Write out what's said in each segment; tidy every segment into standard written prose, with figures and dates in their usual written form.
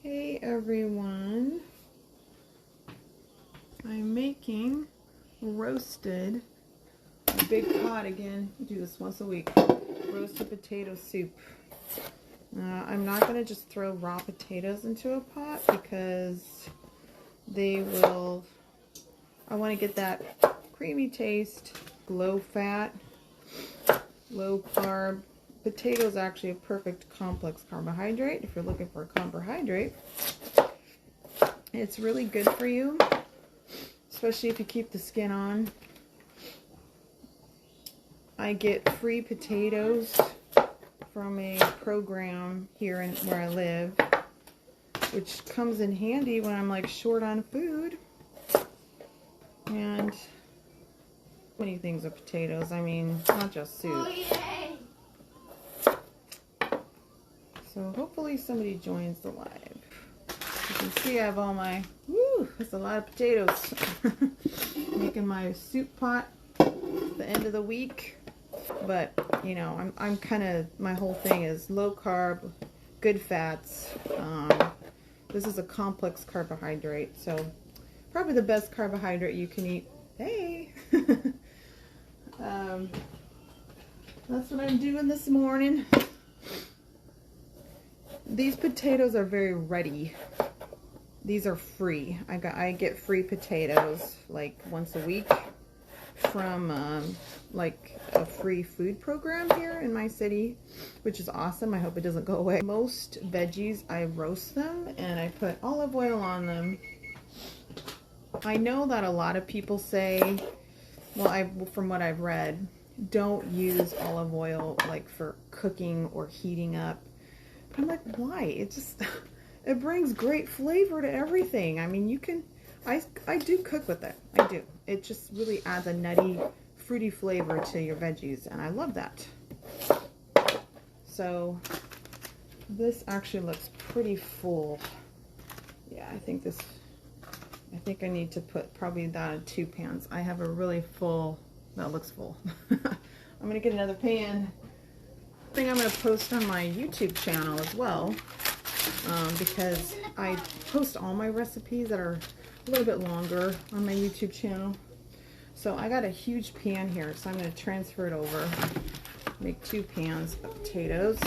Hey everyone, I'm making roasted, a big pot again, I do this once a week, roasted potato soup. I'm not going to just throw raw potatoes into a pot because I want to get that creamy taste, low fat, low carb. Potato is actually a perfect complex carbohydrate. If you're looking for a carbohydrate, it's really good for you, especially if you keep the skin on. I get free potatoes from a program here where I live, which comes in handy when I'm like short on food. And many things with potatoes. I mean, not just soup. So hopefully somebody joins the live. You can see I have all my, that's a lot of potatoes. Making my soup pot at the end of the week. But, you know, I'm kind of, my whole thing is low carb, good fats. This is a complex carbohydrate, so probably the best carbohydrate you can eat. Hey! That's what I'm doing this morning. These potatoes are very ready. These are free. I get free potatoes like once a week from like a free food program here in my city, which is awesome. I hope it doesn't go away. Most veggies, I roast them and I put olive oil on them. I know that a lot of people say, well, from what I've read, don't use olive oil like for cooking or heating up. I'm like, why? It brings great flavor to everything. I mean, you can, I do cook with it. I do. It just really adds a nutty, fruity flavor to your veggies, and I love that. So, this actually looks pretty full. Yeah, I think I need to put probably that in 2 pans. I have a really full, that looks full. I'm gonna get another pan. I think I'm going to post on my YouTube channel as well, because I post all my recipes that are a little bit longer on my YouTube channel. So I got a huge pan here, so I'm going to transfer it over, make 2 pans of potatoes.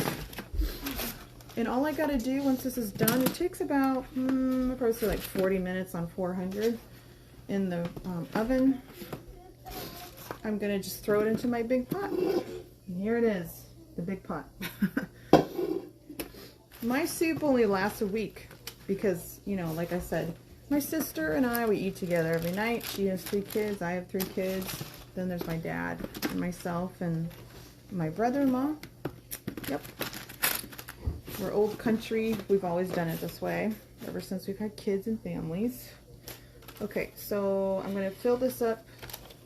And all I got to do once this is done, it takes about I'll probably say like 40 minutes on 400 in the oven. I'm going to just throw it into my big pot. And here it is. The big pot. My soup only lasts a week because, you know, like I said, my sister and I, we eat together every night. She has 3 kids. I have 3 kids. Then there's my dad and myself and my brother-in-law. Yep. We're old country. We've always done it this way ever since we've had kids and families. Okay, so I'm going to fill this up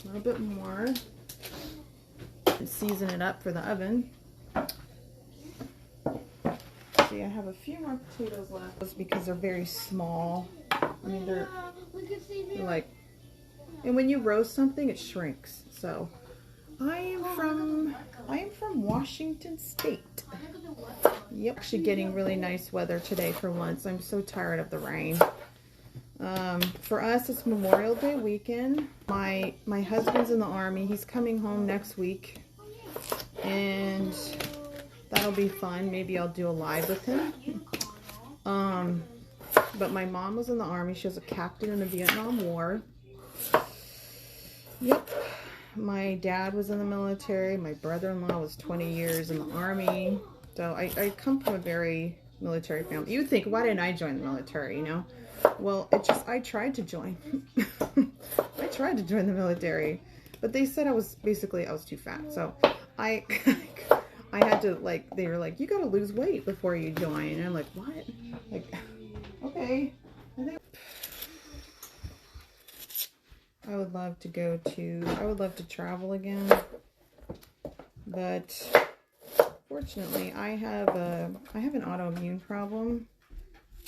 a little bit more and season it up for the oven. See, I have a few more potatoes left because they're very small. I mean, they're like, and when you roast something, it shrinks. So, I am from Washington State. Yep, actually getting really nice weather today for once. I'm so tired of the rain. For us, it's Memorial Day weekend. My husband's in the Army. He's coming home next week. And that'll be fun. Maybe I'll do a live with him. But my mom was in the Army. She was a captain in the Vietnam War. Yep. My dad was in the military. My brother-in-law was 20 years in the Army. So I come from a very military family. You would think, why didn't I join the military, you know? Well, I tried to join. I tried to join the military. But they said I was too fat. So I had to, like, they were like, you gotta lose weight before you join. And I'm like, what? Like, okay. I would love to travel again. But fortunately, I have an autoimmune problem.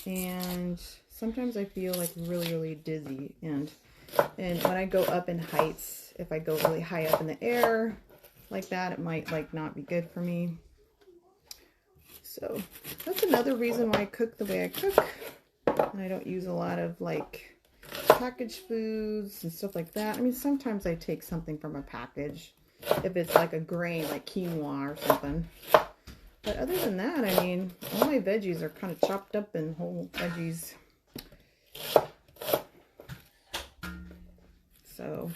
And sometimes I feel like really, really dizzy. And when I go up in heights, if I go really high up in the air, like that, it might like not be good for me. So that's another reason why I cook the way I cook. And I don't use a lot of like packaged foods and stuff like that. I mean, sometimes I take something from a package if it's like a grain, like quinoa or something. But other than that, I mean, all my veggies are kind of chopped up in whole veggies. So,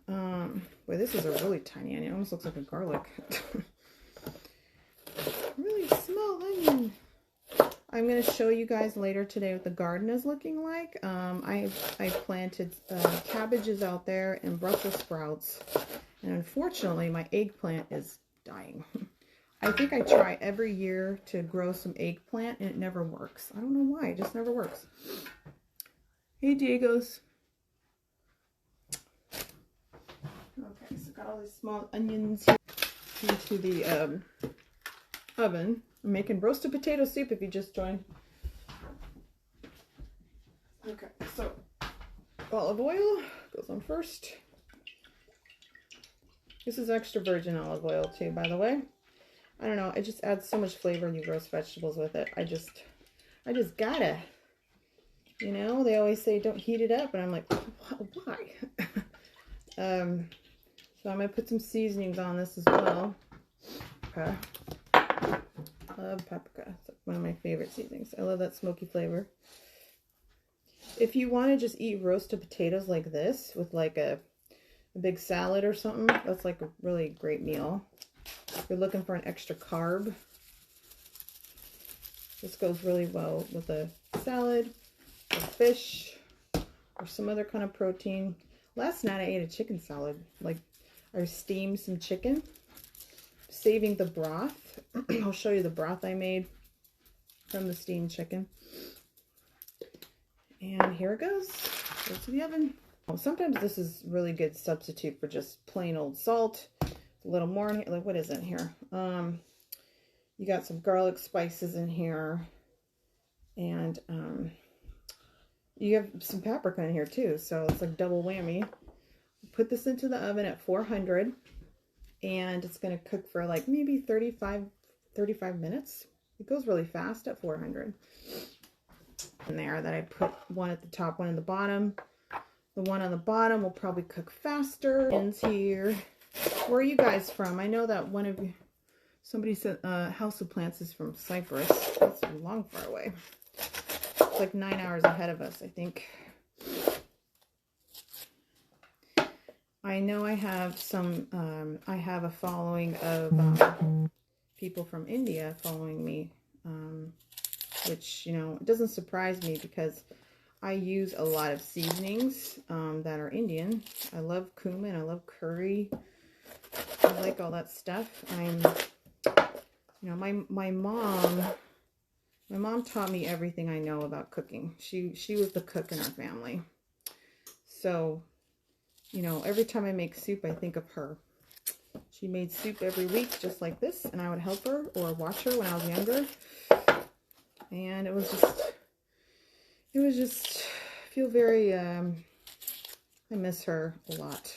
boy, this is a really tiny onion. It almost looks like a garlic. Really small onion. I'm going to show you guys later today what the garden is looking like. I planted cabbages out there and Brussels sprouts. And unfortunately, my eggplant is dying. I think I try every year to grow some eggplant and it never works. I don't know why. It just never works. Hey, Diegos. Okay, so got all these small onions here into the oven. I'm making roasted potato soup if you just joined. Okay, so olive oil goes on first. This is extra virgin olive oil too, by the way. I don't know, it just adds so much flavor when you roast vegetables with it. I just gotta. You know, they always say don't heat it up, and I'm like, why? So I'm gonna put some seasonings on this as well. Okay. Love paprika. It's one of my favorite seasonings. I love that smoky flavor. If you want to just eat roasted potatoes like this with like a big salad or something, that's like a really great meal. If you're looking for an extra carb, this goes really well with a salad or fish or some other kind of protein. Last night I ate a chicken salad. Like, I steamed some chicken, saving the broth. I'll show you the broth I made from the steamed chicken. And here it goes. Goes to the oven. Sometimes this is really good substitute for just plain old salt. A little more, like, what is in here? You got some garlic spices in here. And you have some paprika in here too. So it's like double whammy. Put this into the oven at 400. And it's going to cook for like maybe 35 minutes. It goes really fast at 400. In there that I put one at the top, one at the bottom. The one on the bottom will probably cook faster. Ends here. Where are you guys from? I know that one of you, somebody said House of Plants is from Cyprus. That's a long far away. It's like 9 hours ahead of us, I think. I know I have some, I have a following of people from India following me, which, you know, it doesn't surprise me because I use a lot of seasonings that are Indian. I love cumin, I love curry, I like all that stuff. You know, my mom taught me everything I know about cooking. She was the cook in our family. So, you know, every time I make soup, I think of her. She made soup every week just like this, and I would help her or watch her when I was younger. And it was just, I feel very, I miss her a lot.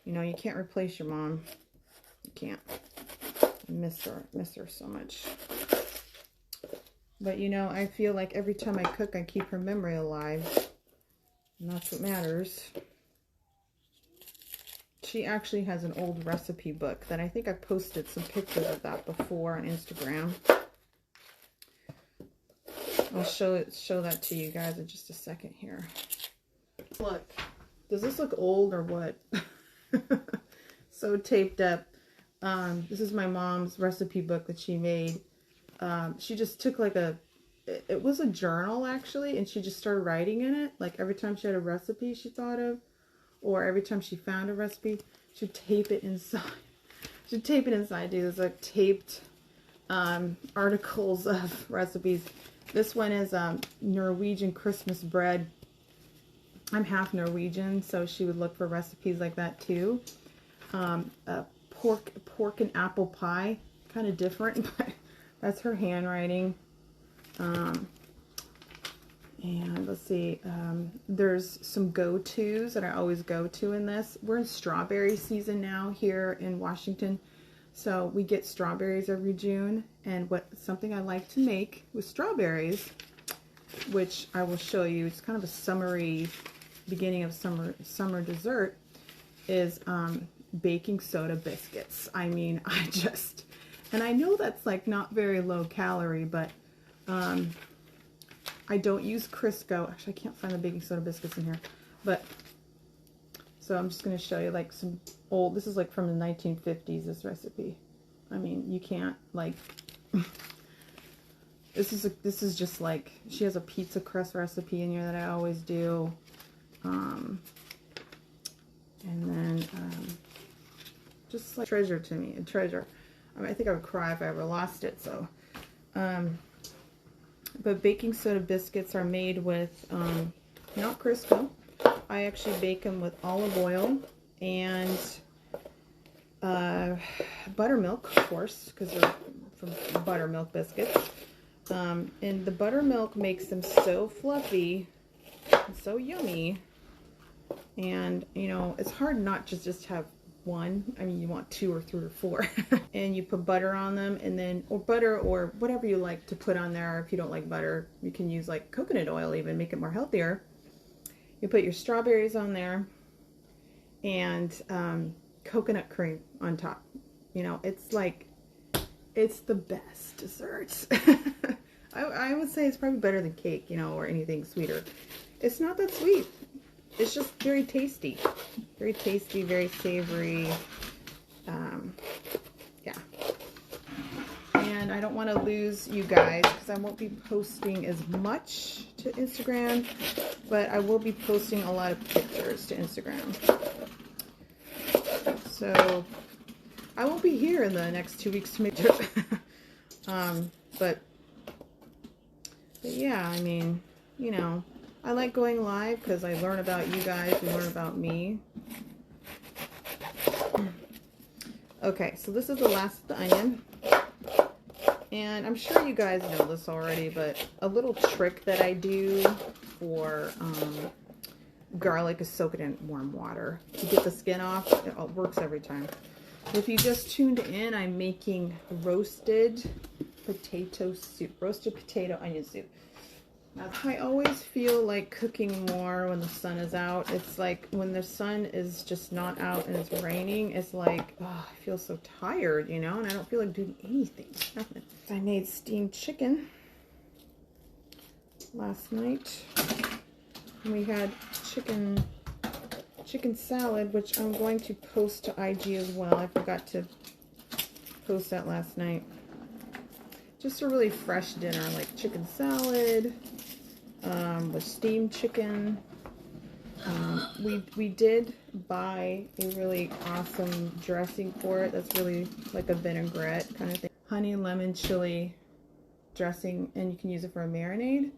You know, you can't replace your mom. You can't. I miss her so much. But, you know, I feel like every time I cook, I keep her memory alive. And that's what matters. She actually has an old recipe book that I think I posted some pictures of that before on Instagram. I'll show that to you guys in just a second here. Look, does this look old or what? So taped up. This is my mom's recipe book that she made. She just took like it was a journal actually, and she just started writing in it. Like every time she had a recipe she thought of, or every time she found a recipe, she'd tape it inside. She'd tape it inside. These like taped articles of recipes. This one is Norwegian Christmas bread. I'm half Norwegian, so she would look for recipes like that too. Pork and apple pie, kind of different, but that's her handwriting. And let's see, there's some go-tos that I always go to in this. We're in strawberry season now here in Washington. So we get strawberries every June. And something I like to make with strawberries which I will show you. It's kind of a summery, beginning of summer dessert, is baking soda biscuits. I mean, and I know that's like not very low calorie, but I don't use Crisco. Actually, I can't find the baking soda biscuits in here, but so I'm just going to show you like some old, this is like from the 1950s, this recipe. I mean, you can't like, this is just like, she has a pizza crust recipe in here that I always do. And then just like treasure to me, a treasure. I mean, I think I would cry if I ever lost it. So, but baking soda biscuits are made with not Crisco. I actually bake them with olive oil and buttermilk, of course, because they're from buttermilk biscuits. And the buttermilk makes them so fluffy and so yummy. And, you know, it's hard not to just have one. I mean, you want 2 or 3 or 4. And you put butter on them, and then, or butter or whatever you like to put on there. If you don't like butter, you can use like coconut oil, even make it more healthier. You put your strawberries on there and coconut cream on top. You know, it's like, it's the best dessert. I would say it's probably better than cake, you know, or anything sweeter. It's not that sweet. It's just very tasty. Very tasty, very savory. Yeah. And I don't want to lose you guys because I won't be posting as much to Instagram, but I will be posting a lot of pictures to Instagram. So I won't be here in the next 2 weeks to make sure. But yeah, I mean, you know, I like going live because I learn about you guys, you learn about me. Okay, so this is the last of the onion. And I'm sure you guys know this already, but a little trick that I do for garlic is soak it in warm water to get the skin off. It works every time. If you just tuned in, I'm making roasted potato soup, roasted potato onion soup. Now, I always feel like cooking more when the sun is out. It's like when the sun is just not out and it's raining, it's like, oh, I feel so tired, you know, and I don't feel like doing anything. Nothing. I made steamed chicken last night. And we had chicken salad, which I'm going to post to IG as well. I forgot to post that last night. Just a really fresh dinner, like chicken salad with steamed chicken. We did buy a really awesome dressing for it. That's really like a vinaigrette kind of thing. Honey, lemon, chili dressing, and you can use it for a marinade.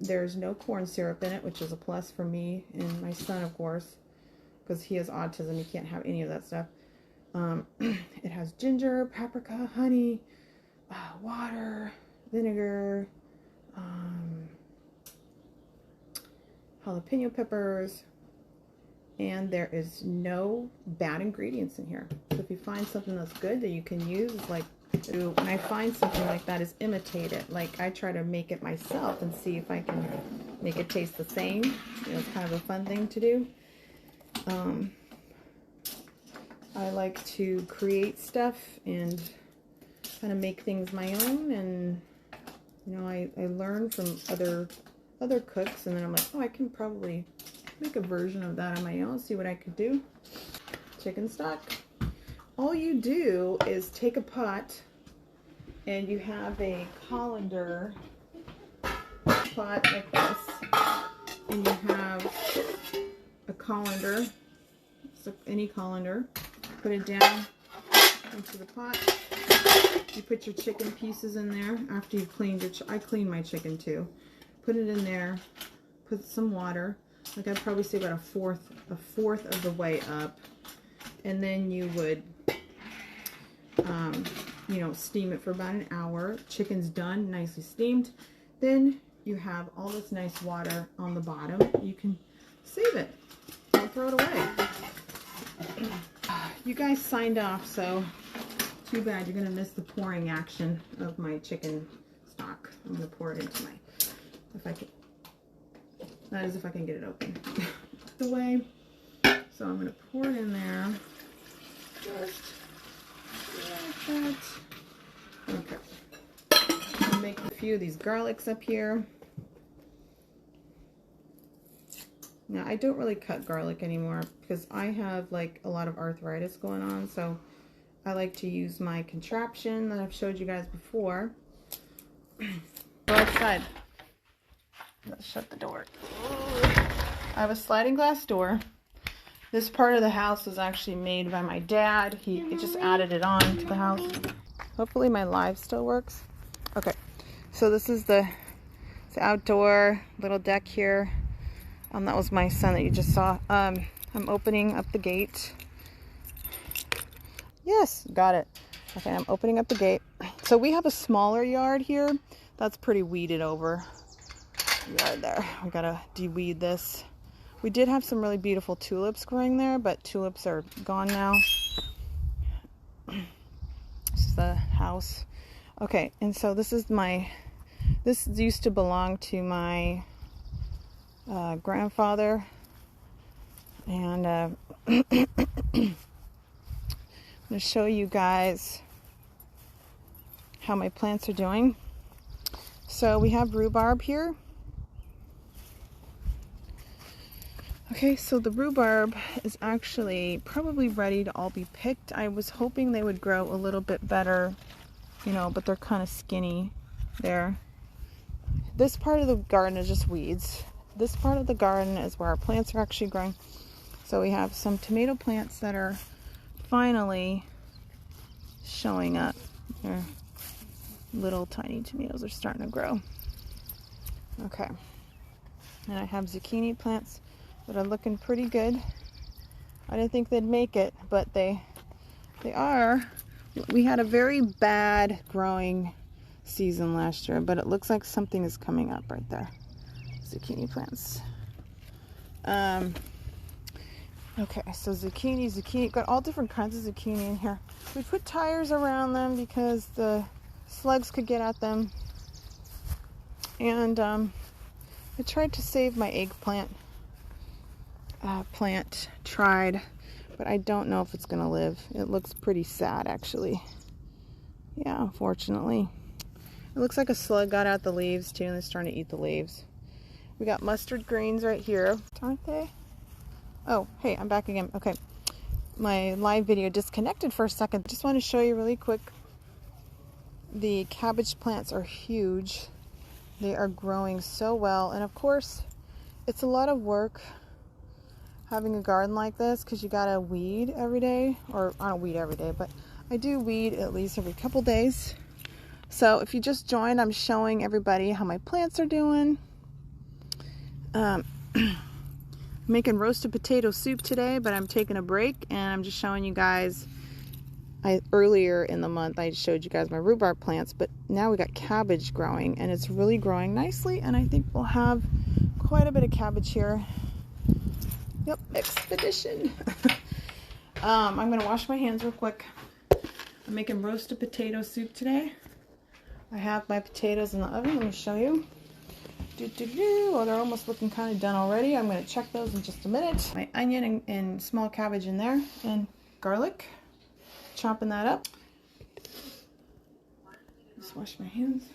There's no corn syrup in it, which is a plus for me and my son, of course, because he has autism. He can't have any of that stuff. It has ginger, paprika, honey, water, vinegar, jalapeno peppers, and there is no bad ingredients in here. So if you find something that's good that you can use, like when I find something like that, is imitate it. Like I try to make it myself and see if I can make it taste the same. You know, it's kind of a fun thing to do. I like to create stuff and kind of make things my own, and you know, I learn from other cooks, and then I'm like, oh, I can probably make a version of that on my own, see what I could do. Chicken stock. All you do is take a pot, and you have a colander pot like this, and you have a colander, so any colander, put it down into the pot. You put your chicken pieces in there after you've cleaned your, I clean my chicken too. Put it in there, put some water, like I'd probably say about a fourth of the way up, and then you would, you know, steam it for about an hour. Chicken's done, nicely steamed. Then you have all this nice water on the bottom. You can save it. Don't throw it away. You guys signed off, so too bad. You're going to miss the pouring action of my chicken stock. I'm going to pour it into my If I can, that is if I can get it open. The way. So I'm going to pour it in there. Just like that. Okay. I'll make a few of these garlics up here. Now, I don't really cut garlic anymore because I have like a lot of arthritis going on, so I like to use my contraption that I've showed you guys before. Go outside. Let's shut the door. I have a sliding glass door. This part of the house was actually made by my dad. He just added it on to the house. Hopefully my live still works. Okay, so this is the outdoor little deck here. That was my son that you just saw. I'm opening up the gate. Yes, got it. Okay, I'm opening up the gate. So we have a smaller yard here. That's pretty weeded over yard there. We gotta de-weed this. We did have some really beautiful tulips growing there, but tulips are gone now. This is the house. Okay, and so this is this used to belong to my grandfather, and I'm going to show you guys how my plants are doing. So we have rhubarb here. Okay, so the rhubarb is actually probably ready to all be picked. I was hoping they would grow a little bit better, you know, but they're kind of skinny there. This part of the garden is just weeds. This part of the garden is where our plants are actually growing. So we have some tomato plants that are finally showing up. They're little tiny tomatoes are starting to grow. Okay. And I have zucchini plants that are looking pretty good. I didn't think they'd make it, but they are. We had a very bad growing season last year, but it looks like something is coming up right there. Zucchini plants. Okay, so zucchini, got all different kinds of zucchini in here. We put tires around them because the slugs could get at them. And I tried to save my eggplant plant, tried, but I don't know if it's gonna live. It looks pretty sad, actually. Yeah, unfortunately. It looks like a slug got out the leaves too, and they're starting to eat the leaves. We got mustard greens right here, aren't they? Oh, hey, I'm back again. Okay, my live video disconnected for a second. Just want to show you really quick. The cabbage plants are huge. They are growing so well, and of course, it's a lot of work having a garden like this because you gotta weed every day, or I don't weed every day, but I do weed at least every couple days. So if you just joined, I'm showing everybody how my plants are doing. Making roasted potato soup today, but I'm taking a break and I'm just showing you guys. Earlier in the month I showed you guys my rhubarb plants, but now we got cabbage growing and it's really growing nicely, and I think we'll have quite a bit of cabbage here. Yep, expedition. I'm gonna wash my hands real quick. I'm making roasted potato soup today. I have my potatoes in the oven. Let me show you. Oh, they're almost looking kind of done already. I'm going to check those in just a minute. My onion and small cabbage in there, and garlic. Chopping that up. Just wash my hands.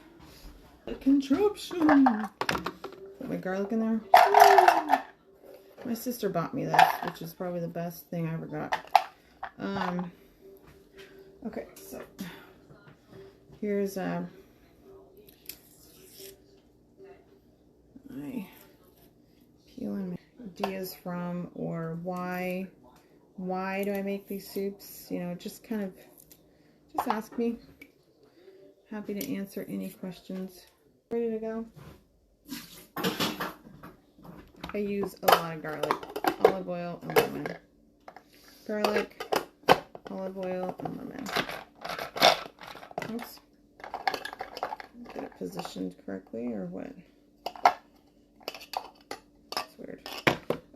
The contraption. Put my garlic in there. My sister bought me this, which is probably the best thing I ever got. Okay, so here's my peeling ideas from, or why do I make these soups? You know, just kind of just ask me. Happy to answer any questions. Ready to go? I use a lot of garlic, olive oil, and lemon. Garlic, olive oil, and lemon. Oops. Get it positioned correctly, or what? That's weird.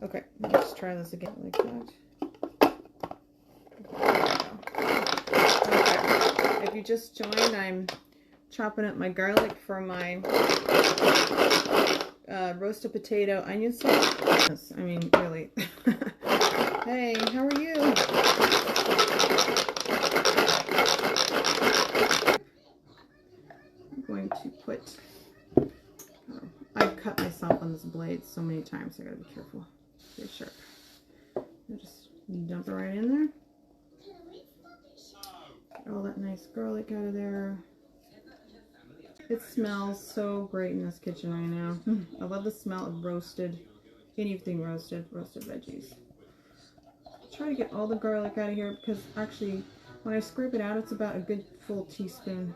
Okay, let's try this again like that. Okay. If you just joined, I'm chopping up my garlic for my roasted potato onion soup. I mean, really. Hey, how are you? I'm going to put, I've cut myself on this blade so many times, so I gotta be careful. Very sharp. I'll just dump it right in there. Get all that nice garlic out of there. It smells so great in this kitchen right now. I love the smell of roasted, anything roasted veggies. Try to get all the garlic out of here because actually when I scrape it out, it's about a good full teaspoon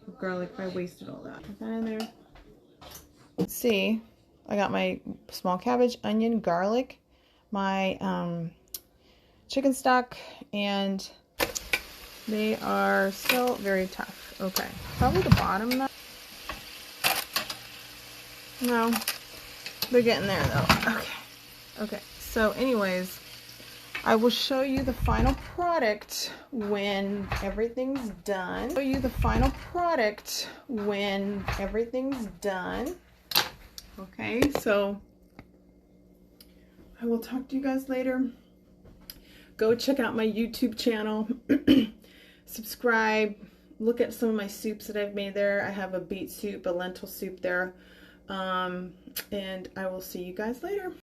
of garlic. I wasted all that. Put that in there. Let's see, I got my small cabbage, onion, garlic, my chicken stock, and they are still very tough. Okay, probably the bottom though. No, they're getting there though. Okay, okay. So anyways, I will show you the final product when everything's done. Show you the final product when everything's done. Okay, so I will talk to you guys later. Go check out my YouTube channel. Subscribe. Look at some of my soups that I've made there. I have a beet soup, a lentil soup there. And I will see you guys later.